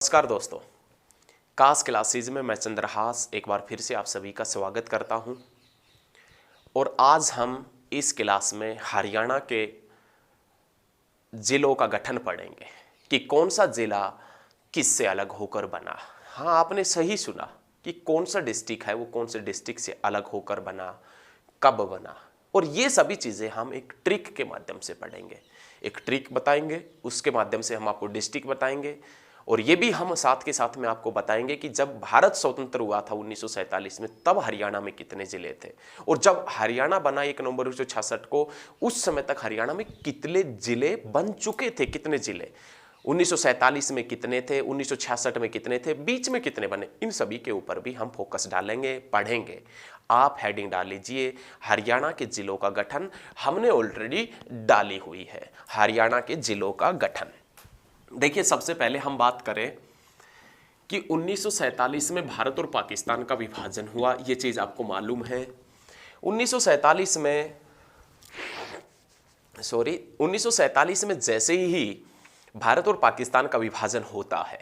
नमस्कार दोस्तों, कास क्लासेज में मैं चंद्रहास एक बार फिर से आप सभी का स्वागत करता हूं। और आज हम इस क्लास में हरियाणा के जिलों का गठन पढ़ेंगे कि कौन सा जिला किससे अलग होकर बना। हाँ, आपने सही सुना कि कौन सा डिस्ट्रिक्ट है वो कौन से डिस्ट्रिक्ट से अलग होकर बना, कब बना। और ये सभी चीज़ें हम एक ट्रिक के माध्यम से पढ़ेंगे। एक ट्रिक बताएंगे, उसके माध्यम से हम आपको डिस्ट्रिक्ट बताएंगे। और ये भी हम साथ के साथ में आपको बताएंगे कि जब भारत स्वतंत्र हुआ था 1947 में, तब हरियाणा में कितने जिले थे। और जब हरियाणा बना 1 नवंबर 1966 को, उस समय तक हरियाणा में कितने जिले बन चुके थे। कितने जिले 1947 में कितने थे, 1966 में कितने थे, बीच में कितने बने, इन सभी के ऊपर भी हम फोकस डालेंगे, पढ़ेंगे। आप हेडिंग डाल लीजिए, हरियाणा के जिलों का गठन। हमने ऑलरेडी डाली हुई है हरियाणा के जिलों का गठन। देखिए, सबसे पहले हम बात करें कि 1947 में भारत और पाकिस्तान का विभाजन हुआ। ये चीज आपको मालूम है। 1947 में 1947 में जैसे ही भारत और पाकिस्तान का विभाजन होता है,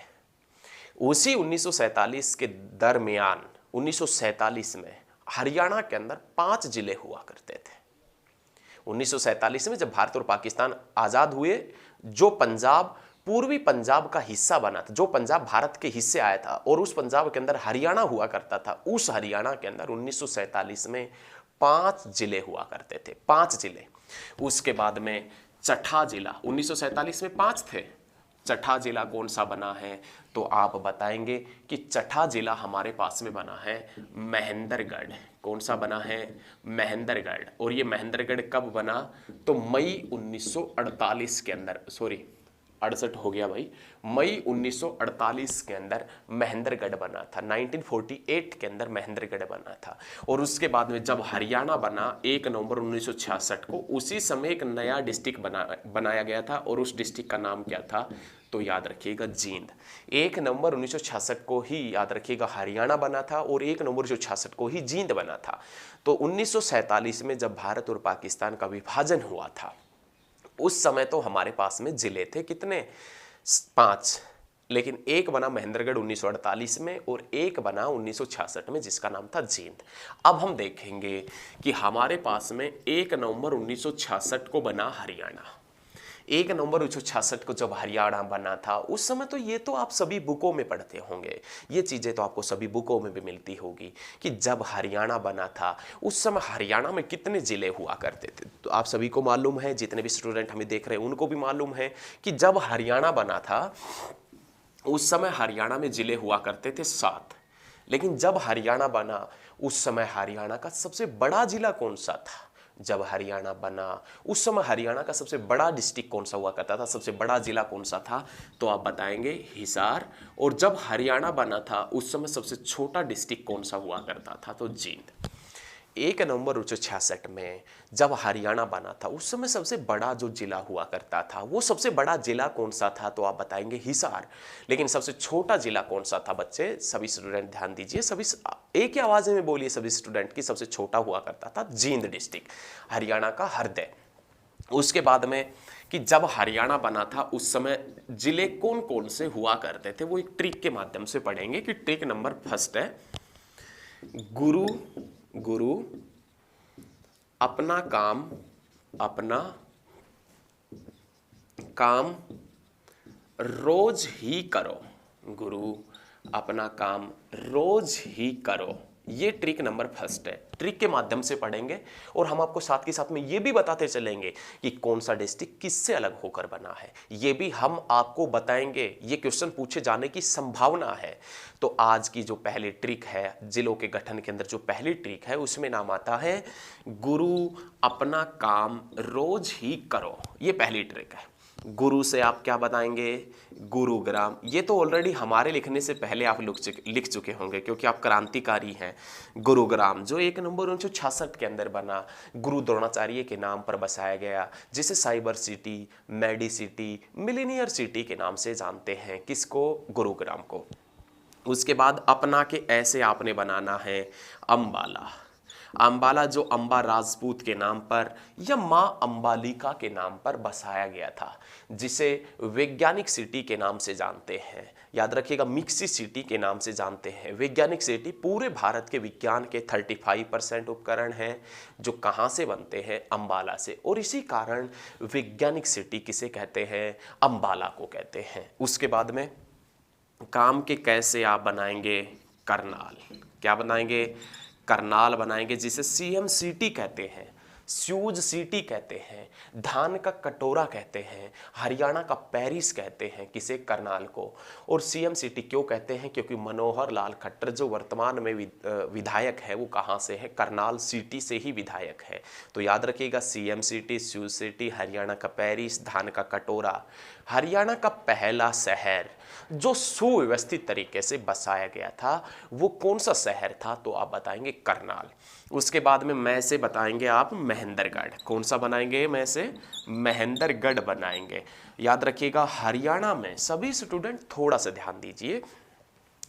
उसी 1947 के दरमियान 1947 में हरियाणा के अंदर 5 जिले हुआ करते थे। 1947 में जब भारत और पाकिस्तान आजाद हुए, जो पंजाब पूर्वी पंजाब का हिस्सा बना था, जो पंजाब भारत के हिस्से आया था और उस पंजाब के अंदर हरियाणा हुआ करता था, उस हरियाणा के अंदर 1947 में 5 जिले हुआ करते थे। 5 जिले। उसके बाद में चौथा जिला 1947 में 5 थे। चौथा जिला कौन सा बना है तो आप बताएंगे कि चौथा जिला हमारे पास में बना है महेंद्रगढ़। कौन सा बना है? महेंद्रगढ़। और ये महेंद्रगढ़ कब बना तो मई 1948 के अंदर, 68 हो गया भाई, मई 1948 के अंदर महेंद्रगढ़ बना था। 1948 के अंदर महेंद्रगढ़ बना था। और उसके बाद में जब हरियाणा बना 1 नवंबर 1966 को, उसी समय एक नया डिस्ट्रिक्ट बनाया गया था। और उस डिस्ट्रिक्ट का नाम क्या था तो याद रखिएगा, जींद। 1 नवंबर 1966 को ही याद रखिएगा हरियाणा बना था और 1 नवंबर 1966 को ही जींद बना था। तो 1947 में जब भारत और पाकिस्तान का विभाजन हुआ था, उस समय तो हमारे पास में जिले थे कितने? 5। लेकिन एक बना महेंद्रगढ़ 1948 में और एक बना 1966 में, जिसका नाम था जींद। अब हम देखेंगे कि हमारे पास में 1 नवंबर 1966 को बना हरियाणा। 1 नवंबर 1966 को जब हरियाणा बना था, उस समय तो ये तो आप सभी बुकों में पढ़ते होंगे, ये चीज़ें तो आपको सभी बुकों में भी मिलती होगी कि जब हरियाणा बना था उस समय हरियाणा में कितने ज़िले हुआ करते थे। तो आप सभी को मालूम है, जितने भी स्टूडेंट हमें देख रहे हैं उनको भी मालूम है कि जब हरियाणा बना था उस समय हरियाणा में ज़िले हुआ करते थे 7। लेकिन जब हरियाणा बना उस समय हरियाणा का सबसे बड़ा जिला कौन सा था? जब हरियाणा बना उस समय हरियाणा का सबसे बड़ा डिस्ट्रिक्ट कौन सा हुआ करता था, सबसे बड़ा जिला कौन सा था तो आप बताएंगे हिसार। और जब हरियाणा बना था उस समय सबसे छोटा डिस्ट्रिक्ट कौन सा हुआ करता था तो जींद। 1 नवंबर 1966 में जब हरियाणा बना था उस समय सबसे बड़ा जो जिला हुआ करता था, वो सबसे बड़ा जिला कौन सा था तो आप बताएंगे हिसार। लेकिन सबसे छोटा जिला कौन सा था बच्चे? सभी स्टूडेंट ध्यान दीजिए, सभी एक ही आवाज में बोलिए सभी स्टूडेंट की, सबसे छोटा हुआ करता था जींद डिस्ट्रिक्ट, हरियाणा का हृदय। उसके बाद में कि जब हरियाणा बना था उस समय जिले कौन कौन से हुआ करते थे, वो एक ट्रिक के माध्यम से पढ़ेंगे कि ट्रिक नंबर फर्स्ट है, गुरु गुरु अपना काम रोज ही करो। गुरु अपना काम रोज ही करो, ये ट्रिक नंबर फर्स्ट है। ट्रिक के माध्यम से पढ़ेंगे और हम आपको साथ के साथ में ये भी बताते चलेंगे कि कौन सा डिस्ट्रिक्ट किससे अलग होकर बना है, ये भी हम आपको बताएंगे। ये क्वेश्चन पूछे जाने की संभावना है। तो आज की जो पहली ट्रिक है जिलों के गठन के अंदर, जो पहली ट्रिक है उसमें नाम आता है गुरु अपना काम रोज ही करो। ये पहली ट्रिक है। गुरु से आप क्या बताएंगे? गुरुग्राम। ये तो ऑलरेडी हमारे लिखने से पहले आप लिख चुके होंगे क्योंकि आप क्रांतिकारी हैं। गुरुग्राम जो 1 नवंबर 1966 के अंदर बना, गुरु द्रोणाचार्य के नाम पर बसाया गया, जिसे cyber city, medi city, millennium city के नाम से जानते हैं। किसको? गुरुग्राम को। उसके बाद अपना के ऐसे आपने बनाना है अंबाला। अंबाला जो अंबा राजपूत के नाम पर या मां अंबालिका के नाम पर बसाया गया था, जिसे वैज्ञानिक सिटी के नाम से जानते हैं। याद रखिएगा, मिक्सी सिटी के नाम से जानते हैं। वैज्ञानिक सिटी पूरे भारत के विज्ञान के 35% उपकरण हैं जो कहाँ से बनते हैं, अंबाला से। और इसी कारण वैज्ञानिक सिटी किसे कहते हैं, अंबाला को कहते हैं। उसके बाद में काम के कैसे आप बनाएंगे, करनाल। क्या बनाएंगे, करनाल बनाएंगे, जिसे सीएम सिटी कहते हैं, स्यूज सिटी कहते हैं, धान का कटोरा कहते हैं, हरियाणा का पेरिस कहते हैं, किसे, करनाल को। और सीएम सिटी क्यों कहते हैं, क्योंकि मनोहर लाल खट्टर जो वर्तमान में विधायक है वो कहाँ से है, करनाल सिटी से ही विधायक है। तो याद रखिएगा, CM city, sues city, Haryana का पेरिस, धान का कटोरा। हरियाणा का पहला शहर जो सुव्यवस्थित तरीके से बसाया गया था वो कौन सा शहर था, तो आप बताएंगे करनाल। उसके बाद में मैं से बताएंगे आप महेंद्रगढ़। कौन सा बनाएंगे, मैं से महेंद्रगढ़ बनाएंगे। याद रखिएगा, हरियाणा में सभी स्टूडेंट थोड़ा सा ध्यान दीजिए,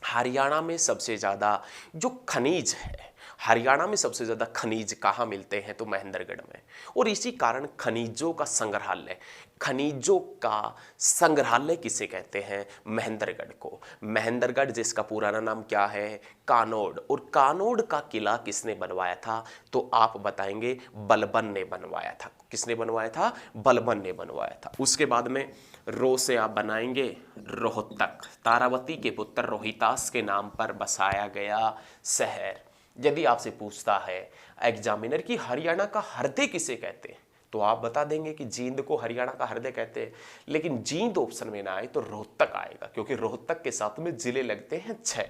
हरियाणा में सबसे ज़्यादा जो खनिज है, हरियाणा में सबसे ज़्यादा खनिज कहाँ मिलते हैं, तो महेंद्रगढ़ में। और इसी कारण खनिजों का संग्रहालय, खनिजों का संग्रहालय किसे कहते हैं, महेंद्रगढ़ को। महेंद्रगढ़ जिसका पुराना नाम क्या है, कानोड। और कानोड का किला किसने बनवाया था, तो आप बताएंगे बलबन ने बनवाया था। किसने बनवाया था, बलबन ने बनवाया था। उसके बाद में रो से आप बनाएंगे रोहतक, तारावती के पुत्र रोहितास के नाम पर बसाया गया शहर। यदि आपसे पूछता है एग्जामिनर कि हरियाणा का हृदय किसे कहते हैं, तो आप बता देंगे कि जींद को हरियाणा का हृदय कहते हैं। लेकिन जींद ऑप्शन में ना आए तो रोहतक आएगा, क्योंकि रोहतक के साथ में जिले लगते हैं 6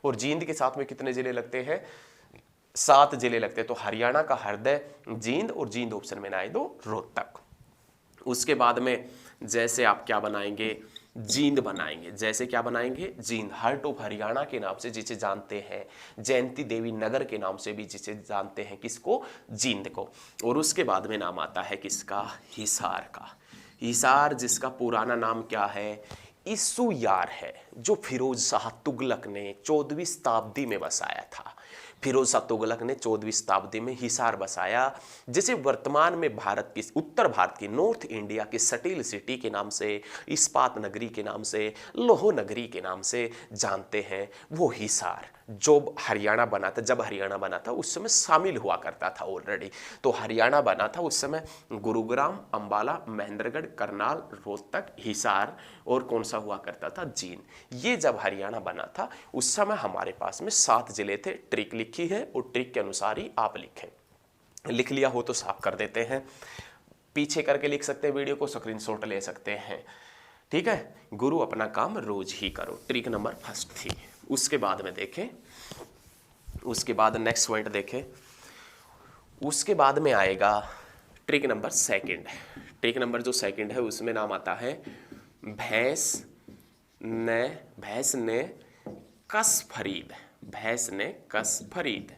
और जींद के साथ में कितने जिले लगते हैं, 7 जिले लगते हैं। तो हरियाणा का हृदय जींद, और जींद ऑप्शन में ना आए तो रोहतक। उसके बाद में जैसे आप क्या बनाएंगे, जींद बनाएंगे। जैसे क्या बनाएंगे, जींद, हार्ट ऑफ हरियाणा के नाम से जिसे जानते हैं, जयंती देवी नगर के नाम से भी जिसे जानते हैं, किसको, जींद को। और उसके बाद में नाम आता है किसका, हिसार का। हिसार जिसका पुराना नाम क्या है, इस्सुयार है, जो फिरोज शाह तुगलक ने 14वीं शताब्दी में बसाया था। फिरोज शाह तुगलक ने 14वीं शताब्दी में हिसार बसाया, जिसे वर्तमान में भारत की, उत्तर भारत की, नॉर्थ इंडिया की स्टील सिटी के नाम से, इस्पात नगरी के नाम से, लोह नगरी के नाम से जानते हैं। वो हिसार जो हरियाणा बना था, जब हरियाणा बना था उस समय शामिल हुआ करता था ऑलरेडी। तो हरियाणा बना था उस समय गुरुग्राम, अंबाला, महेंद्रगढ़, करनाल, रोहतक, हिसार और कौन सा हुआ करता था, जींद। ये जब हरियाणा बना था उस समय हमारे पास में 7 जिले थे। ट्रिक लिखी है और ट्रिक के अनुसार ही आप लिखें। लिख लिया हो तो साफ कर देते हैं, पीछे करके लिख सकते हैं, वीडियो को स्क्रीनशॉट ले सकते हैं। ठीक है, गुरु अपना काम रोज ही करो, ट्रिक नंबर 1 थी। उसके बाद में देखें, उसके बाद नेक्स्ट पॉइंट देखें, उसके बाद में आएगा ट्रिक नंबर 2। ट्रिक नंबर जो 2 है उसमें नाम आता है भैंस ने कस फरीद। भैंस ने कस फरीद।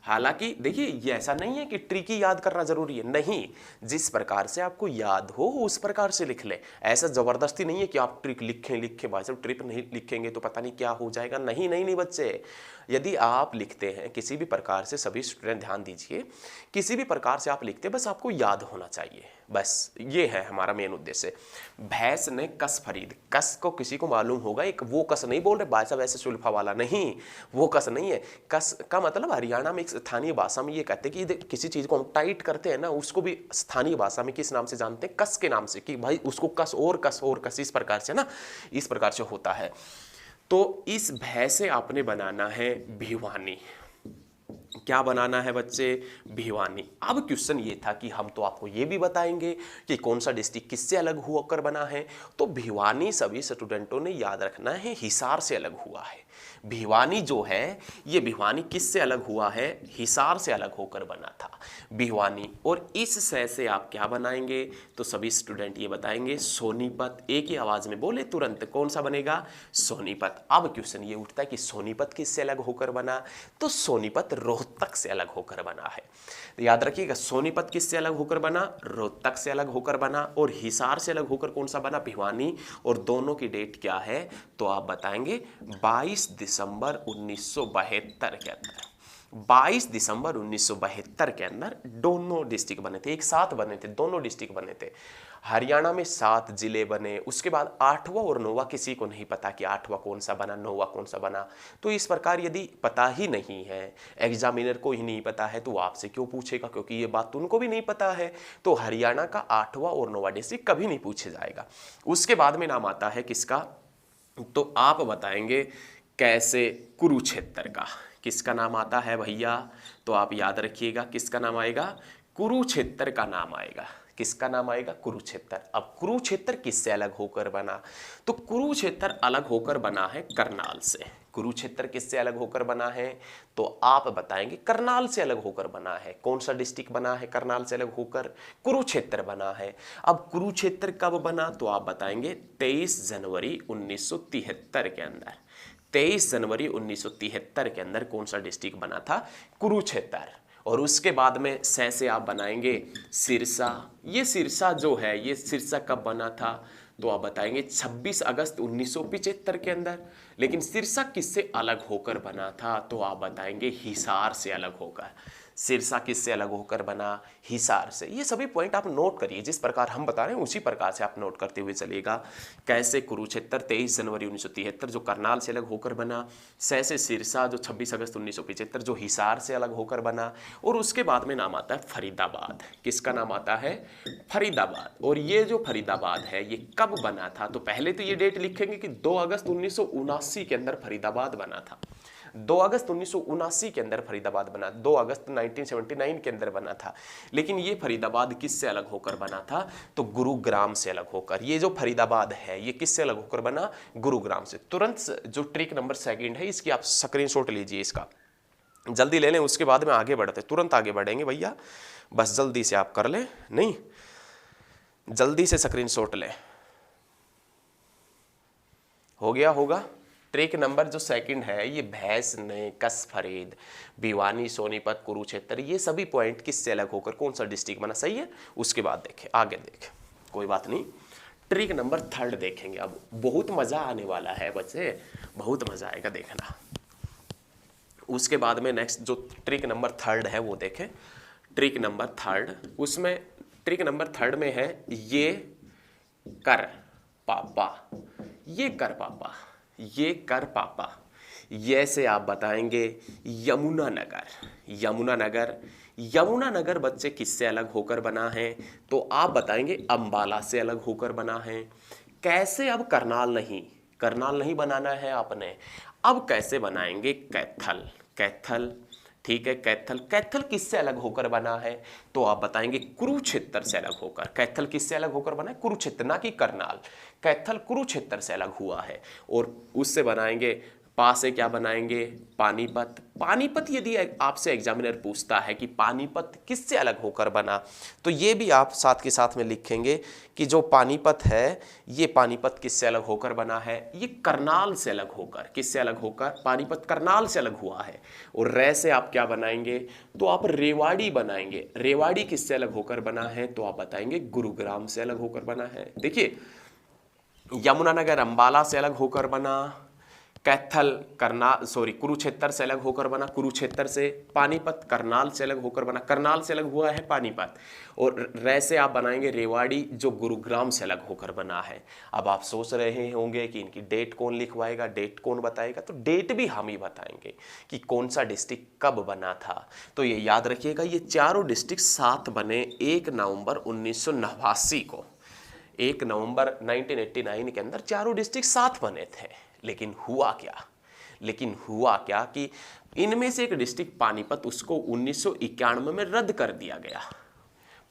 हालांकि देखिए, ये ऐसा नहीं है कि ट्रिक ही याद करना जरूरी है, नहीं, जिस प्रकार से आपको याद हो उस प्रकार से लिख ले। ऐसा जबरदस्ती नहीं है कि आप ट्रिक लिखें भाई साहब, ट्रिक नहीं लिखेंगे तो पता नहीं क्या हो जाएगा। नहीं नहीं नहीं बच्चे, यदि आप लिखते हैं किसी भी प्रकार से, सभी स्टूडेंट ध्यान दीजिए, किसी भी प्रकार से आप लिखते हैं बस आपको याद होना चाहिए, बस ये है हमारा मेन उद्देश्य। भैंस ने कस फरीद, कस को किसी को मालूम होगा, एक वो कस नहीं बोल रहे भाई साहब ऐसे सुल्फा वाला, नहीं, वो कस नहीं है। कस का मतलब हरियाणा में एक स्थानीय भाषा में ये कहते हैं कि किसी चीज को हम टाइट करते हैं ना, उसको भी स्थानीय भाषा में किस नाम से जानते हैं, कस के नाम से, कि भाई उसको कस और कस और कस, इस प्रकार से ना, इस प्रकार से होता है। तो इस भय से आपने बनाना है भिवानी। क्या बनाना है बच्चे, भिवानी। अब क्वेश्चन ये था कि हम तो आपको ये भी बताएंगे कि कौन सा डिस्ट्रिक्ट किससे अलग होकर बना है। तो भिवानी सभी स्टूडेंटों ने याद रखना है हिसार से अलग हुआ है। भिवानी जो है, ये भिवानी किससे अलग हुआ है, हिसार से अलग होकर बना था भिवानी। और इस से आप क्या बनाएंगे, तो सभी स्टूडेंट ये बताएंगे सोनीपत। एक ही आवाज में बोले तुरंत, कौन सा बनेगा, सोनीपत। अब क्वेश्चन ये उठता है कि सोनीपत किससे अलग होकर बना, तो सोनीपत रोहतक से अलग होकर बना है। तो याद रखिएगा, सोनीपत किससे अलग होकर बना, रोहतक से अलग होकर बना, और हिसार से अलग होकर कौन सा बना, भिवानी। और दोनों की डेट क्या है, तो आप बताएंगे 22 दिसंबर 1972 के अंदर। 22 दिसंबर 1972 के अंदर दोनों डिस्ट्रिक्ट बने थे, एक साथ बने थे, दोनों डिस्ट्रिक्ट बने थे। हरियाणा में 7 जिले बने। उसके बाद 8वां और 9वां किसी को नहीं पता कि 8वां कौन सा बना, 9वां कौन सा बना। तो इस प्रकार यदि पता ही नहीं है, एग्जामिनर को ही नहीं पता है, तो वो आपसे क्यों पूछेगा, क्योंकि ये बात तो उनको भी नहीं पता है। तो हरियाणा का 8वां और 9वां डिस्ट्रिक्ट कभी नहीं पूछे जाएगा। उसके बाद में नाम आता है किसका, तो आप बताएंगे कैसे, कुरुक्षेत्र का। किसका नाम आता है भैया, तो आप याद रखिएगा किसका नाम आएगा, कुरुक्षेत्र का नाम आएगा। किसका नाम आएगा, कुरुक्षेत्र। अब कुरुक्षेत्र किससे अलग होकर बना, तो कुरुक्षेत्र अलग होकर बना है करनाल से। कुरुक्षेत्र किससे अलग होकर बना है, तो आप बताएंगे करनाल से अलग होकर बना है। कौन सा डिस्ट्रिक्ट बना है करनाल से अलग होकर, कुरुक्षेत्र बना है। अब कुरुक्षेत्र कब बना, तो आप बताएंगे 23 जनवरी 1973 के अंदर। 23 जनवरी 1973 के अंदर कौन सा डिस्ट्रिक्ट बना था, कुरुक्षेत्र। और उसके बाद में से आप बनाएंगे सिरसा। ये सिरसा जो है, ये सिरसा कब बना था, तो आप बताएंगे 26 अगस्त 1975 के अंदर। लेकिन सिरसा किससे अलग होकर बना था, तो आप बताएंगे हिसार से अलग होकर। सिरसा किससे अलग होकर बना, हिसार से। ये सभी पॉइंट आप नोट करिए, जिस प्रकार हम बता रहे हैं उसी प्रकार से आप नोट करते हुए चलिएगा। कैसे कुरुक्षेत्र 23 जनवरी 1973 जो करनाल से अलग होकर बना, से सिरसा जो 26 अगस्त 1975 जो हिसार से अलग होकर बना। और उसके बाद में नाम आता है फरीदाबाद। किसका नाम आता है, फरीदाबाद। और ये जो फरीदाबाद है ये कब बना था, तो पहले तो ये डेट लिखेंगे कि 2 अगस्त 1979 के अंदर फरीदाबाद बना था। 2 अगस्त 1979 के अंदर फरीदाबाद बना, 2 अगस्त 1979 के अंदर बना था। लेकिन ये फरीदाबाद किससे अलग होकर बना था, तो गुरुग्राम से अलग होकर। ये जो फरीदाबाद है ये किससे अलग होकर बना, गुरुग्राम से। तुरंत जो ट्रिक नंबर 2 है इसकी आप स्क्रीनशॉट लीजिए, इसका जल्दी ले लें, उसके बाद में आगे बढ़ते, तुरंत आगे बढ़ेंगे भैया, बस जल्दी से आप कर लें, नहीं जल्दी से स्क्रीनशॉट लें। हो गया होगा। ट्रिक नंबर जो 2 है ये भैंस ने, कस फरीद, भिवानी, सोनीपत, कुरुक्षेत्र, ये सभी पॉइंट किससे अलग होकर कौन सा डिस्ट्रिक्ट बना, सही है। उसके बाद देखें, आगे देखें, कोई बात नहीं। ट्रिक नंबर 3 देखेंगे। अब बहुत मजा आने वाला है बच्चे, बहुत मजा आएगा देखना। उसके बाद में नेक्स्ट जो ट्रिक नंबर 3 है वो देखें। ट्रिक नंबर 3, उसमें ट्रिक नंबर 3 में है ये कर पापा, ये कर पापा, ये कर पापा। ये से आप बताएंगे यमुनानगर। यमुनानगर, यमुनानगर बच्चे किससे अलग होकर बना है, तो आप बताएंगे अंबाला से अलग होकर बना है। कैसे, अब करनाल नहीं बनाना है आपने, अब कैसे बनाएंगे, कैथल। कैथल, ठीक है, कैथल। कैथल किससे अलग होकर बना है, तो आप बताएंगे कुरुक्षेत्र से अलग होकर। कैथल किससे अलग होकर बना है, कुरुक्षेत्र, ना कि करनाल। कैथल कुरुक्षेत्र से अलग हुआ है। और उससे बनाएंगे, पास से क्या बनाएंगे, पानीपत। पानीपत यदि आपसे एग्जामिनर पूछता है कि पानीपत किससे अलग होकर बना, तो ये भी आप साथ के साथ में लिखेंगे कि जो पानीपत है ये पानीपत किससे अलग होकर बना है, ये करनाल से अलग होकर। किससे अलग होकर, पानीपत करनाल से अलग हुआ है। और रे से आप क्या बनाएंगे, तो आप रेवाड़ी बनाएंगे। रेवाड़ी किससे अलग होकर बना है, तो आप बताएंगे गुरुग्राम से अलग होकर बना है। देखिए, यमुनानगर अंबाला से अलग होकर बना, कैथल कुरुक्षेत्र से अलग होकर बना, कुरुक्षेत्र से। पानीपत करनाल से अलग होकर बना, करनाल से अलग हुआ है पानीपत। और रे से आप बनाएंगे रेवाड़ी, जो गुरुग्राम से अलग होकर बना है। अब आप सोच रहे होंगे कि इनकी डेट कौन लिखवाएगा, डेट कौन बताएगा, तो डेट भी हम ही बताएंगे कि कौन सा डिस्ट्रिक्ट कब बना था। तो ये याद रखिएगा, ये चारों डिस्ट्रिक्ट साथ बने 1 नवंबर 1989 को। 1 नवंबर 1989 के अंदर चारों डिस्ट्रिक्ट साथ बने थे। लेकिन हुआ क्या कि इनमें से एक डिस्ट्रिक्ट पानीपत, उसको 1991 में रद्द कर दिया गया।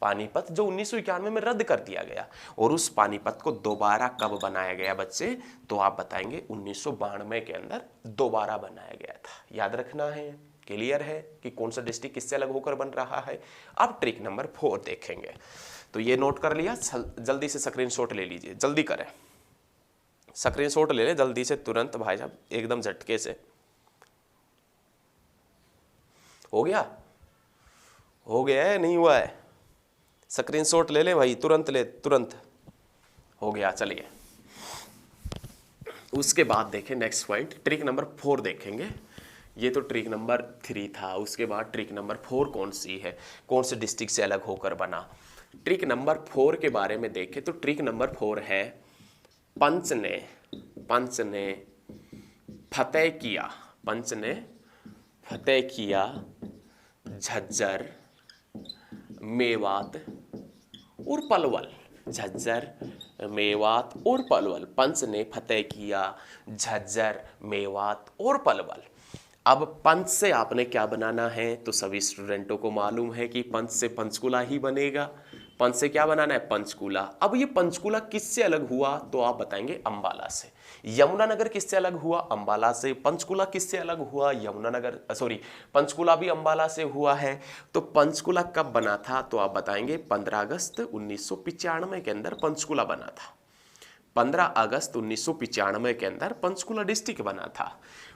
पानीपत जो 1991 में रद्द कर दिया गया। और उस पानीपत को दोबारा कब बनाया गया बच्चे, तो आप बताएंगे 1992 के अंदर दोबारा बनाया गया था। याद रखना है, क्लियर है कि कौन सा डिस्ट्रिक्ट किससे अलग होकर बन रहा है। अब ट्रिक नंबर 4 देखेंगे। तो ये नोट कर लिया, जल्दी से स्क्रीनशॉट ले लीजिए, जल्दी करें, स्क्रीनशॉट ले लें जल्दी से, तुरंत भाई साहब, एकदम झटके से। हो गया है, नहीं हुआ है, स्क्रीनशॉट ले लें भाई, तुरंत हो गया। चलिए उसके बाद देखें नेक्स्ट पॉइंट, ट्रिक नंबर 4 देखेंगे। ये तो ट्रिक नंबर 3 था। उसके बाद ट्रिक नंबर 4 कौन सी है, कौन से डिस्ट्रिक्ट से अलग होकर बना। ट्रिक नंबर 4 के बारे में देखें तो ट्रिक नंबर 4 है पंच ने फतेह किया, पंच ने फतेह किया झज्जर, मेवात और पलवल। झज्जर, मेवात और पलवल। पंच ने फतेह किया झज्जर, मेवात और पलवल। अब पंच से आपने क्या बनाना है, तो सभी स्टूडेंटों को मालूम है कि पंच से पंचकुला ही बनेगा। पंच से क्या बनाना है, पंचकुला। अब ये पंचकुला किससे अलग हुआ, तो आप बताएंगे अंबाला से। यमुनानगर किससे अलग हुआ, अंबाला से। पंचकुला किससे अलग हुआ, यमुनानगर, सॉरी, पंचकुला भी अंबाला से हुआ है। तो पंचकुला कब बना था, तो आप बताएंगे 15 अगस्त 1995 के अंदर पंचकुला बना था। 15 अगस्त 1995 के अंदर पंचकुला डिस्ट्रिक्ट बना था।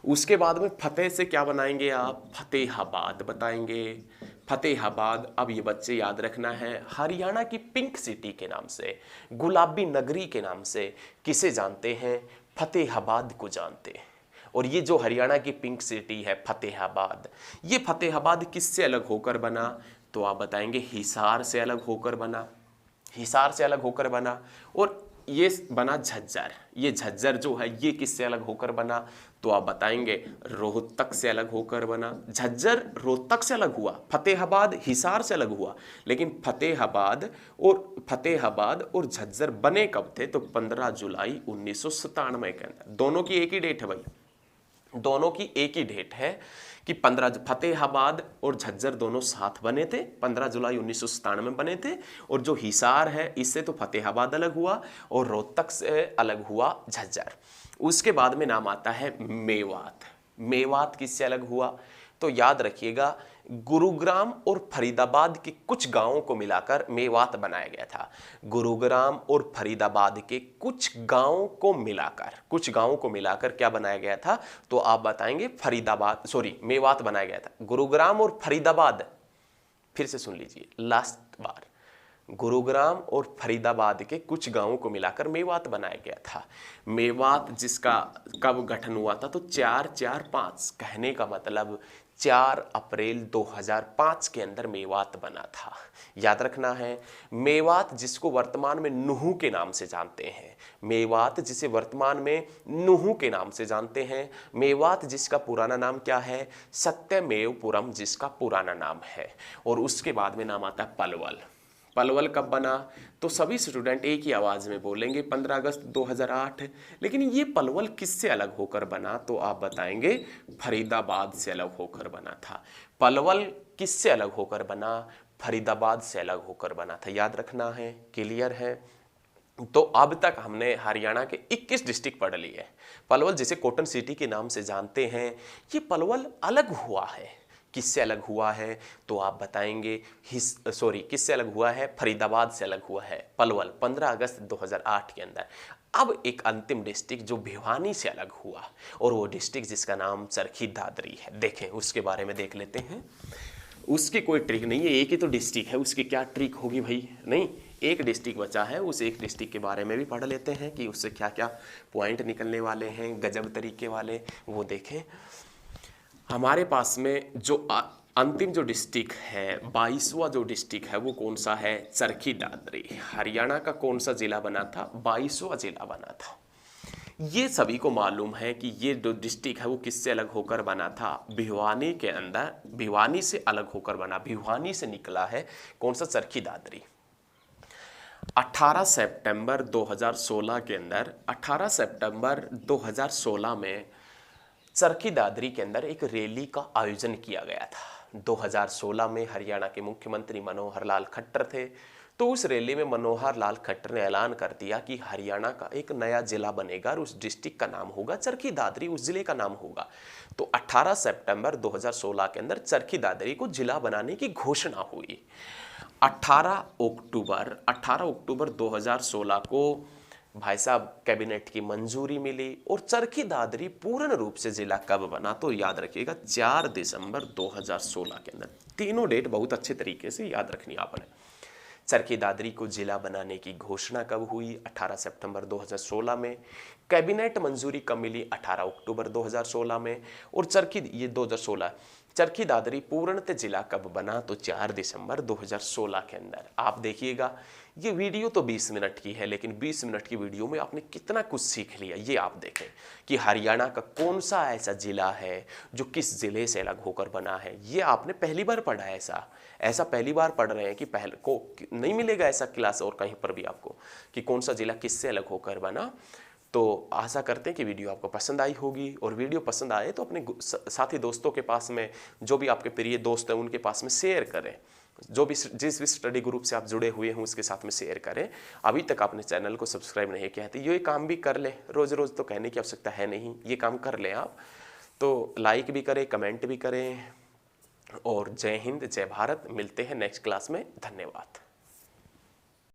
उसके बाद में फतेह से क्या बनाएंगे आप, फतेहाबाद बताएंगे। फतेहाबाद, अब ये बच्चे याद रखना है, हरियाणा की पिंक सिटी के नाम से, गुलाबी नगरी के नाम से किसे जानते हैं, फतेहाबाद को जानते हैं। और ये जो हरियाणा की पिंक सिटी है फतेहाबाद, ये फतेहाबाद किससे अलग होकर बना, तो आप बताएंगे हिसार से अलग होकर बना। हिसार से अलग होकर बना। और ये बना झज्जर। ये झज्जर जो है ये किससे अलग होकर बना, तो आप बताएंगे रोहतक से अलग होकर बना। झज्जर रोहतक से अलग हुआ, फतेहाबाद हिसार से अलग हुआ। लेकिन फतेहाबाद और झज्जर बने कब थे, तो 15 जुलाई 1997 के अंदर। दोनों की एक ही डेट है भाई, दोनों की एक ही डेट है कि 15 फतेहाबाद और झज्जर दोनों साथ बने थे, 15 जुलाई 1997 में बने थे। और जो हिसार है इससे तो फतेहाबाद अलग हुआ और रोहतक से अलग हुआ झज्जर। उसके बाद में नाम आता है मेवात। मेवात किससे अलग हुआ, तो याद रखिएगा गुरुग्राम और फरीदाबाद के कुछ गांवों को मिलाकर मेवात बनाया गया था। गुरुग्राम और फरीदाबाद के कुछ गांवों को मिलाकर क्या बनाया गया था, तो आप बताएंगे मेवात बनाया गया था। गुरुग्राम और फरीदाबाद, फिर से सुन लीजिए लास्ट बार, गुरुग्राम और फरीदाबाद के कुछ गांवों को मिलाकर मेवात बनाया गया था। मेवात जिसका कब गठन हुआ था, तो 4/4/5, कहने का मतलब 4 अप्रैल 2005 के अंदर मेवात बना था। याद रखना है, मेवात जिसको वर्तमान में नुहू के नाम से जानते हैं, मेवात जिसे वर्तमान में नुहू के नाम से जानते हैं, मेवात जिसका पुराना नाम क्या है, सत्यमेवपुरम जिसका पुराना नाम है। और उसके बाद में नाम आता है पलवल। पलवल कब बना, तो सभी स्टूडेंट एक ही आवाज में बोलेंगे 15 अगस्त 2008। लेकिन ये पलवल किससे अलग होकर बना, तो आप बताएंगे फरीदाबाद से अलग होकर बना था। पलवल किससे अलग होकर बना, फरीदाबाद से अलग होकर बना था। याद रखना है, क्लियर है। तो अब तक हमने हरियाणा के 21 डिस्ट्रिक्ट पढ़ लिए। पलवल जिसे कॉटन सिटी के नाम से जानते हैं, ये पलवल अलग हुआ है। किससे अलग हुआ है, तो आप बताएंगे किससे अलग हुआ है, फरीदाबाद से अलग हुआ है पलवल 15 अगस्त 2008 के अंदर। अब एक अंतिम डिस्ट्रिक्ट जो भिवानी से अलग हुआ, और वो डिस्ट्रिक्ट जिसका नाम चरखी दादरी है। देखें उसके बारे में देख लेते हैं। उसकी कोई ट्रिक नहीं है, एक ही तो डिस्ट्रिक्ट है, उसकी क्या ट्रिक होगी भाई, नहीं, एक डिस्ट्रिक्ट बचा है, उस एक डिस्ट्रिक्ट के बारे में भी पढ़ लेते हैं कि उससे क्या क्या पॉइंट निकलने वाले हैं गजब तरीके वाले, वो देखें। हमारे पास में जो अंतिम जो डिस्ट्रिक्ट है, 22वां जो डिस्ट्रिक्ट है, वो कौन सा है, चरखी दादरी। हरियाणा का कौन सा जिला बना था, 22वां जिला बना था। ये सभी को मालूम है कि ये जो डिस्ट्रिक्ट है वो किससे अलग होकर बना था, भिवानी के अंदर, भिवानी से अलग होकर बना, भिवानी से निकला है कौन सा, चरखी दादरी। 18 सितंबर 2016 के अंदर, 18 सितंबर 2016 में चरखी दादरी के अंदर एक रैली का आयोजन किया गया था। 2016 में हरियाणा के मुख्यमंत्री मनोहर लाल खट्टर थे। तो उस रैली में मनोहर लाल खट्टर ने ऐलान कर दिया कि हरियाणा का एक नया जिला बनेगा और उस डिस्ट्रिक्ट का नाम होगा चरखी दादरी, उस जिले का नाम होगा। तो 18 सितंबर 2016 के अंदर चरखी दादरी को जिला बनाने की घोषणा हुई। 18 अक्टूबर 2016 को भाई साहब कैबिनेट की मंजूरी मिली और चरखी दादरी पूर्ण रूप से जिला कब बना, तो याद रखिएगा 4 दिसंबर 2016 के अंदर। तीनों डेट बहुत अच्छे तरीके से याद रखनी आपने। चरखी दादरी को जिला बनाने की घोषणा कब हुई, 18 सितंबर 2016 में। कैबिनेट मंजूरी कब मिली? 18 अक्टूबर 2016 में। और चरखी, ये 2016, चरखी दादरी पूर्णतः जिला कब बना? तो 4 दिसंबर 2016 के अंदर। आप देखिएगा, ये वीडियो तो 20 मिनट की है, लेकिन 20 मिनट की वीडियो में आपने कितना कुछ सीख लिया। ये आप देखें कि हरियाणा का कौन सा ऐसा जिला है जो किस जिले से अलग होकर बना है। ये आपने पहली बार पढ़ा है, ऐसा पहली बार पढ़ रहे हैं कि पहले को नहीं मिलेगा ऐसा क्लास और कहीं पर भी आपको कि कौन सा जिला किससे अलग होकर बना। तो आशा करते हैं कि वीडियो आपको पसंद आई होगी, और वीडियो पसंद आए तो अपने साथी दोस्तों के पास में, जो भी आपके प्रिय दोस्त हैं उनके पास में शेयर करें। जो भी जिस भी स्टडी ग्रुप से आप जुड़े हुए हैं उसके साथ में शेयर करें। अभी तक आपने चैनल को सब्सक्राइब नहीं किया है तो ये काम भी कर लें। रोज़ रोज़ तो कहने की आवश्यकता है नहीं, ये काम कर लें आप। तो लाइक भी करें, कमेंट भी करें, और जय हिंद, जय भारत। मिलते हैं नेक्स्ट क्लास में। धन्यवाद।